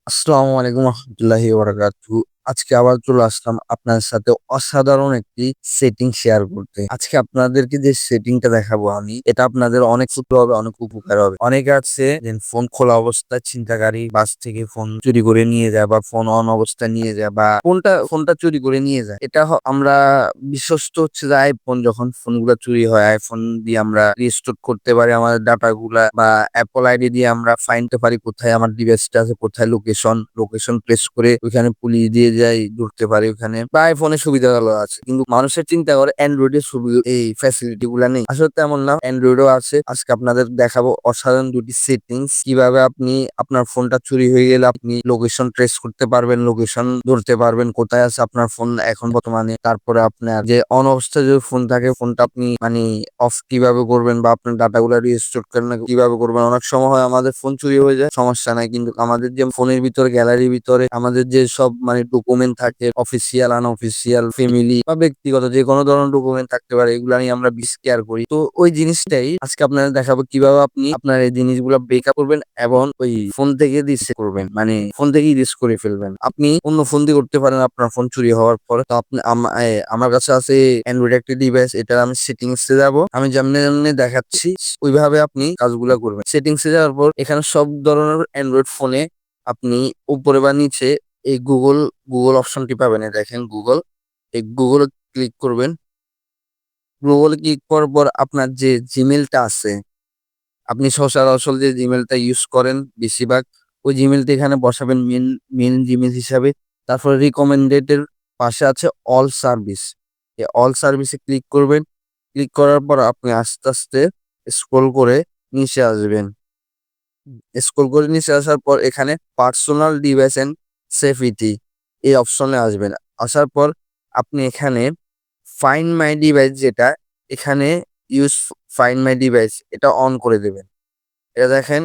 আসসালামু আলাইকুম রহমতুল্লাহি বারাকাতুহু। আজকে আবার চলে আসলাম আপনার সাথে অসাধারণ একটি সেটিং শেয়ার করতে। আজকে আপনাদেরকে যে সেটিংটা দেখাবো আমি, এটা আপনাদের অনেক উপকার হবে, অনেক উপকার হবে। অনেকে আছে যে ফোন খোলা অবস্থায় ছিনতাইকারী বাস থেকে ফোন চুরি করে নিয়ে যায় বা ফোন অন অবস্থায় নিয়ে যায় বা ফোনটা চুরি করে নিয়ে যায়। এটা আমরা বিশ্বস্ত হচ্ছে যে আইফোন, যখন ফোনগুলো চুরি হয় আইফোন দিয়ে আমরা রিস্টোর করতে পারি আমাদের ডাটা গুলা, বা অ্যাপল আইডি দিয়ে আমরা ফাইন্ডতে পারি কোথায় আমার ডিভাইসটা আছে, কোথায় লোকেশন প্রেস করে ওইখানে পুলিশ দিয়ে যাই ধরতে পারি ওখানে, বা আইফোনের সুবিধা ভালো আছে। কিন্তু মানুষের চিন্তা করে অ্যান্ড্রয়েডের সুবিধা এই ফ্যাসিলিটি গুলা নেই। আসলে তেমন না, অ্যান্ড্রয়েডও আছে। আজকে আপনাদের দেখাবো অসাধারণ দুটি সেটিংস, কিভাবে আপনি আপনার ফোনটা চুরি হয়ে গেলে আপনি লোকেশন ট্রেস করতে পারবেন, লোকেশন ধরতে পারবেন কোথায় আছে আপনার ফোন এখন বর্তমানে। তারপরে আপনার যে অন অবস্থায় যদি ফোন থাকে ফোনটা আপনি অফ কিভাবে করবেন, বা আপনার ডাটা গুলা রিস্টোর করেন কিভাবে করবেন। অনেক সময় হয় আমাদের ফোন চুরি হয়ে যায়, সমস্যা নাই, কিন্তু আমাদের যে ফোনের ভিতরে গ্যালারির ভিতরে আমাদের যে সব ডকুমেন্ট থাকে, অফিসিয়াল আনঅফিসিয়াল ফ্যামিলি বা ব্যক্তিগত যে কোনো ধরনের ডকুমেন্ট থাকতে পারে, এগুলা নিয়ে আমরা বেশি কেয়ার করি। তো ওই জিনিসটাই আজকে আপনাদের দেখাবো কিভাবে আপনি আপনার এই জিনিসগুলো ব্রেকআপ করবেন এবং ওই ফোন থেকে রিসেট করবেন, ফোন থেকেই রিস করে ফেলবেন। আপনি অন্য ফোন দিয়ে করতে পারেন আপনার ফোন চুরি হওয়ার পর। তো আপনি আমার কাছে আছে অ্যান্ড্রয়েড একটি ডিভাইস, এটা আমি সেটিংস এ যাবো, আমি যেমনি যেমনি দেখাচ্ছি ওইভাবে আপনি কাজগুলো করবেন। সেটিংস এ যাওয়ার পর এখানে সব ধরনের অ্যান্ড্রয়েড ফোনে আপনি উপরে বা নিচে এই গুগল অপশনটি পাবেন। এই দেখেন গুগল, এই গুগল ক্লিক করবেন। গুগল ক্লিক করার পর আপনার যে জিমেলটা আছে, আপনি সচরাচর যে জিমেলটা ইউজ করেন বেশিরভাগ, ওই জিমেলটা এখানে বসাবেন মেন মেন জিমেল হিসাবে। তারপরে রিকমেন্ডেড এর পাশে আছে অল সার্ভিস, এই অল সার্ভিসে ক্লিক করবেন। ক্লিক করার পর আপনি আস্তে আস্তে স্ক্রল করে নিচে আসবেন। স্ক্রল করে নিচে আসার পর এখানে পার্সোনাল ডিভাইস এন্ড সেফটি এই অপশনে আসবেন। আসার পর আপনি এখানে ফাইন্ড মাই ডিভাইস, যেটা এখানে ইউজ ফাইন্ড মাই ডিভাইস, এটা অন করে দেবেন। এটা দেখেন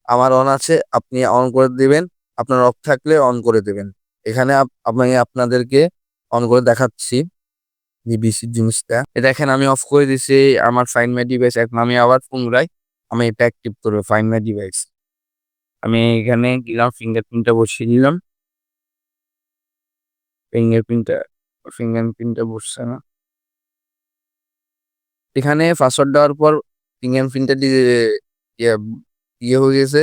আমার অন আছে, আপনি অন করে দিবেন। আপনার অফ থাকলে অন করে দেবেন। এখানে আমি আপনাদেরকে অন করে দেখাচ্ছি জিনিসটা। এ দেখেন আমি অফ করে দিছি আমার ফাইন্ড মাই ডিভাইস। এখন আমি আবার পুনরায় আমি এটা অ্যাক্টিভ করবো ফাইন্ড মাই ডিভাইস। আমি এখানে দিলাম, ফিঙ্গারপ্রিন্টটা বসিয়ে দিলাম। ফিঙ্গারপ্রিন্টটা ফিঙ্গারপ্রিন্টটা বসছে না। এখানে পাসওয়ার্ড দেওয়ার পর ফিঙ্গারপ্রিন্টটা ইয়ে ইয়ে হয়ে গেছে।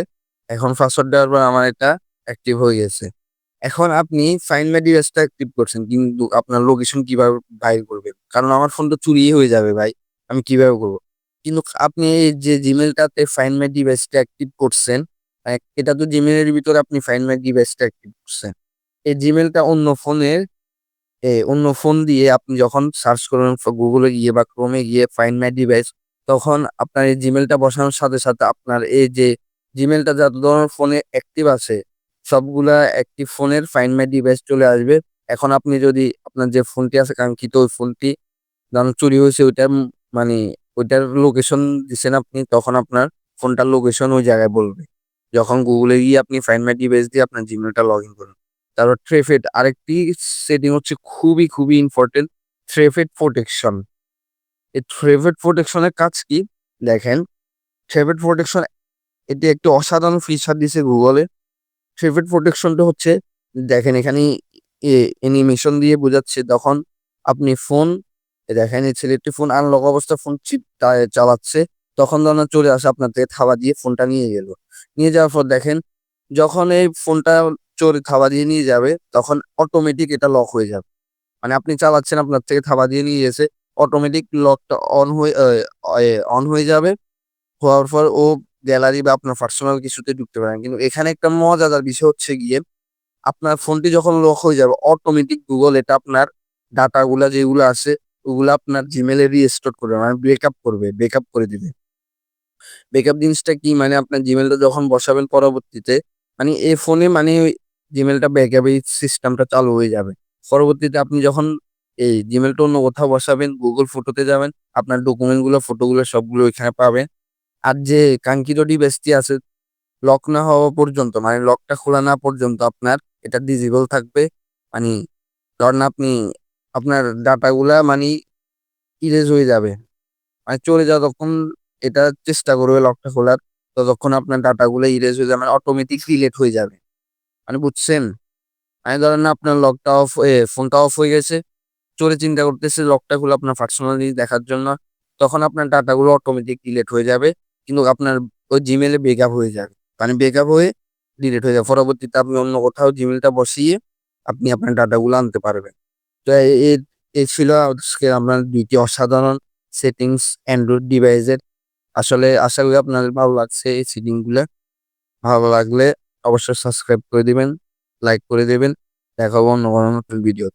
এখন পাসওয়ার্ড দেওয়ার পর আমার এটা অ্যাক্টিভ হয়ে গেছে। এখন আপনি ফাইন্ড মাই ডিভাইসটা অ্যাক্টিভ করছেন, কিন্তু আপনার লোকেশন কিভাবে বাইর করবেন? কারণ আমার ফোন তো চুরিই হয়ে যাবে ভাই। আমি কিভাবে করব? কিন্তু আপনি এই যে জিমেলটাতে ফাইন্ড মাই ডিভাইসটা অ্যাক্টিভ করছেন, এটা তো জিমেইলের ভিতরে আপনি ফাইন্ড মাই ডিভাইসটা অ্যাক্টিভ করছেন। এই জিমেলটা অন্য ফোন দিয়ে আপনি যখন সার্চ করবেন গুগলে গিয়ে বা ক্রোমে গিয়ে ফাইন্ড মাই ডিভাইস, তখন আপনার এই জিমেলটা বসানোর সাথে সাথে আপনার এই যে জিমেলটা যত ধরনের ফোনে অ্যাক্টিভ আছে সবগুলা অ্যাক্টিভ ফোনের ফাইন্ড মাই ডিভাইস চলে আসবে। এখন আপনি যদি আপনার যে ফোনটি আছে কাঙ্ক্ষিত ওই ফোনটি যখন চুরি হয়েছে ওইটার মানে ওইটার লোকেশন দিচ্ছেন আপনি, তখন আপনার ফোনটার লোকেশন ওই জায়গায় বলবে যখন গুগলে গিয়ে আপনি ফাইন্ড মাই ডিভাইস দিয়ে আপনার জিমেলটা লগ ইন করুন। তারপর ট্রেফেড আরেকটি সেটিং হচ্ছে খুবই খুবই ইম্পর্টেন্ট, থ্রেফেড প্রোটেকশন। এই থ্রেফেড প্রোটেকশনের কাজ কি দেখেন, থ্রেফেড প্রোটেকশন এটি একটি অসাধারণ ফিচার দিছে গুগলে। থ্রেফেড প্রোটেকশনটা হচ্ছে দেখেন এখানে অ্যানিমেশন দিয়ে বোঝাচ্ছে, তখন আপনি ফোন দেখেন এই ছেলেটি ফোন আনলক অবস্থা ফোন চালাচ্ছে, তখন যখন চলে আসে আপনার থেকে থাবা দিয়ে ফোনটা নিয়ে গেল। নিয়ে যাওয়ার পর দেখেন যখন এই ফোনটা চোর থাবা দিয়ে নিয়ে যাবে তখন অটোমেটিক এটা লক হয়ে যাবে। আপনি চালাচ্ছেন আপনার থেকে থাবা দিয়ে নিয়ে গেছে, অটোমেটিক লকটা অন হয়ে যাবে। হওয়ার পর ও গ্যালারি বা আপনার পার্সোনাল কিছুতে ঢুকতে পারেন। কিন্তু এখানে একটা মজাদার বিষয় হচ্ছে গিয়ে আপনার ফোনটি যখন লক হয়ে যাবে অটোমেটিক গুগল এটা আপনার ডাটা গুলা যেগুলো আছে ওগুলো আপনার জিমেলে রিস্টোর করবে, ব্রেকআপ করে দিবে। ব্যাকআপ জিনিসটা কি? আপনার জিমেলটা যখন বসাবেন পরবর্তীতে এই ফোনে ওই জিমেলটা ব্যাকআপ এই সিস্টেমটা চালু হয়ে যাবে। পরবর্তীতে আপনি যখন এই জিমেলটা অন্য কোথাও বসাবেন, গুগল ফটোতে যাবেন, আপনার ডকুমেন্ট গুলো ফটোগুলো সবগুলো ওইখানে পাবেন। আর যে কাঙ্ক্ষিত ডিভাইসটি আছে লক না হওয়া পর্যন্ত, লকটা খোলা না পর্যন্ত আপনার এটা ডিজেবল থাকবে। মানে ধরেন আপনি আপনার ডাটাগুলা ইরেজ হয়ে যাবে, চলে যতক্ষণ এটা চেষ্টা করবে লকটা খোলার, ততক্ষণ আপনার ডাটাগুলো ইরেজ হয়ে যাবে, অটোমেটিক ডিলিট হয়ে যাবে। মানে বুঝছেন? মানে ধরেন না আপনার লকটা অফ ফোনটা অফ হয়ে গেছে। চোরে চিন্তা করতেছে লকটা খুলে আপনার পার্সোনালি দেখার জন্য। তখন আপনার ডাটাগুলো অটোমেটিক ডিলিট হয়ে যাবে। কিন্তু আপনার ওই Gmail এ ব্যাকআপ হয়ে যাবে। মানে ব্যাকআপ হয়ে ডিলিট হয়ে যাবে। পরবর্তীতে আপনি অন্য কোথাও Gmailটা বসিয়ে আপনি আপনার ডাটাগুলো আনতে পারবেন। তো এই ছিল আজকে আপনার ২ টি অসাধারণ সেটিংস অ্যান্ড্রয়েড ডিভাইসের। আসলে আশা করি আপনাদের ভালো লাগছে এই সেটিং গুলা। ভালো লাগলে অবশ্যই সাবস্ক্রাইব করে দিবেন, লাইক করে দিবেন। দেখা হবে অন্য কোনো নতুন ভিডিওতে।